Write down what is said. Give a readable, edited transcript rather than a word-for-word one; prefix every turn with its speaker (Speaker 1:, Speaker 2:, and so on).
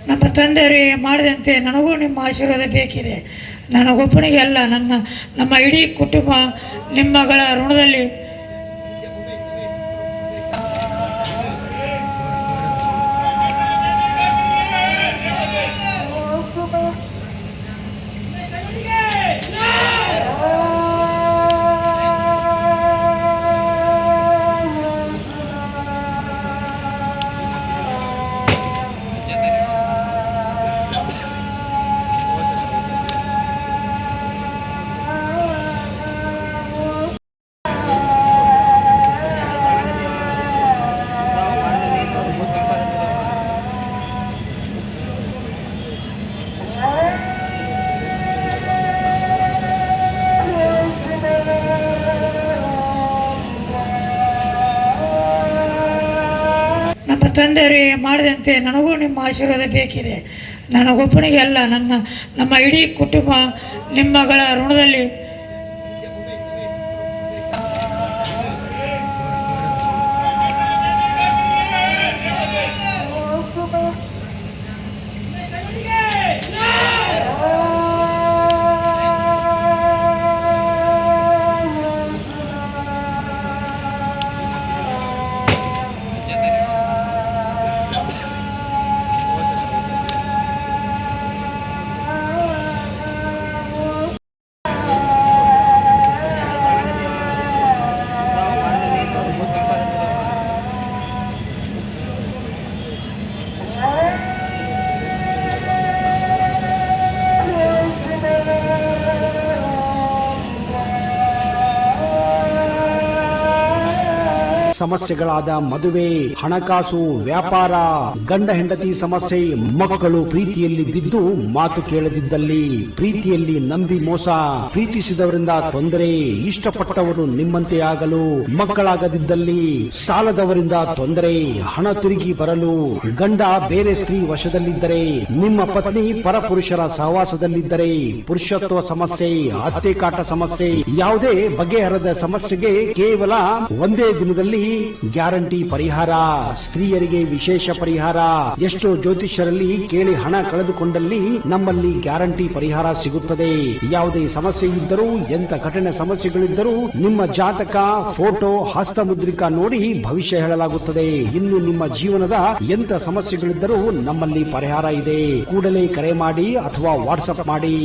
Speaker 1: ನಮ್ಮ ತಂದೆಯವರಿಗೆ ಮಾಡಿದಂತೆ ನನಗೂ ನಿಮ್ಮ ಆಶೀರ್ವಾದ ಬೇಕಿದೆ. ನನಗೊಬ್ಬನಿಗೆ ಅಲ್ಲ, ನಮ್ಮ ಇಡೀ ಕುಟುಂಬ ನಿಮ್ಮಗಳ ಋಣದಲ್ಲಿ. ನಮ್ಮ ತಂದೆಯವರಿಗೆ ಮಾಡಿದಂತೆ ನನಗೂ ನಿಮ್ಮ ಆಶೀರ್ವಾದ ಬೇಕಿದೆ. ನನಗೊಬ್ಬನಿಗೆ ಅಲ್ಲ, ನಮ್ಮ ಇಡೀ ಕುಟುಂಬ ನಿಮ್ಮಗಳ ಋಣದಲ್ಲಿ.
Speaker 2: ಸಮಸ್ಯೆಗಳಾದ ಮದುವೆ, ಹಣಕಾಸು, ವ್ಯಾಪಾರ, ಗಂಡ ಹೆಂಡತಿ ಸಮಸ್ಯೆ, ಮಕ್ಕಳು ಪ್ರೀತಿಯಲ್ಲಿ ಬಿದ್ದು ಮಾತು ಕೇಳದಿದ್ದಲ್ಲಿ, ಪ್ರೀತಿಯಲ್ಲಿ ನಂಬಿ ಮೋಸ, ಪ್ರೀತಿಸಿದವರಿಂದ ತೊಂದರೆ, ಇಷ್ಟಪಟ್ಟವರು ನಿಮ್ಮಂತೆ ಆಗಲು ಮಕ್ಕಳಾಗದಿದ್ದಲ್ಲಿ, ಸಾಲದವರಿಂದ ತೊಂದರೆ, ಹಣ ತಿರುಗಿ ಬರಲು, ಗಂಡ ಬೇರೆ ಸ್ತ್ರೀ ವಶದಲ್ಲಿದ್ದರೆ, ನಿಮ್ಮ ಪತ್ನಿ ಪರಪುರುಷರ ಸಹವಾಸದಲ್ಲಿದ್ದರೆ, ಪುರುಷತ್ವ ಸಮಸ್ಯೆ, ಅತ್ತೆ ಕಾಟ ಸಮಸ್ಯೆ, ಯಾವುದೇ ಬಗೆಹರದ ಸಮಸ್ಯೆಗೆ ಕೇವಲ ಒಂದೇ ದಿನದಲ್ಲಿ ಗ್ಯಾರಂಟಿ ಪರಿಹಾರ. ಸ್ತ್ರೀಯರಿಗೆ ವಿಶೇಷ ಪರಿಹಾರ. ಎಷ್ಟೋ ಜ್ಯೋತಿಷ್ಯರಲ್ಲಿ ಕೇಳಿ ಹಣ ಕಳೆದುಕೊಂಡಲ್ಲಿ ನಮ್ಮಲ್ಲಿ ಗ್ಯಾರಂಟಿ ಪರಿಹಾರ ಸಿಗುತ್ತದೆ. ಯಾವುದೇ ಸಮಸ್ಯೆ ಇದ್ದರೂ, ಎಂತ ಕಠಿಣ ಸಮಸ್ಯೆಗಳಿದ್ದರೂ ನಿಮ್ಮ ಜಾತಕ, ಫೋಟೋ, ಹಸ್ತಮುದ್ರಿಕಾ ನೋಡಿ ಭವಿಷ್ಯ ಹೇಳಲಾಗುತ್ತದೆ. ಇನ್ನು ನಿಮ್ಮ ಜೀವನದ ಎಂತ ಸಮಸ್ಯೆಗಳಿದ್ದರೂ ನಮ್ಮಲ್ಲಿ ಪರಿಹಾರ ಇದೆ. ಕೂಡಲೇ ಕರೆ ಮಾಡಿ ಅಥವಾ ವಾಟ್ಸ್ಆಪ್ ಮಾಡಿ.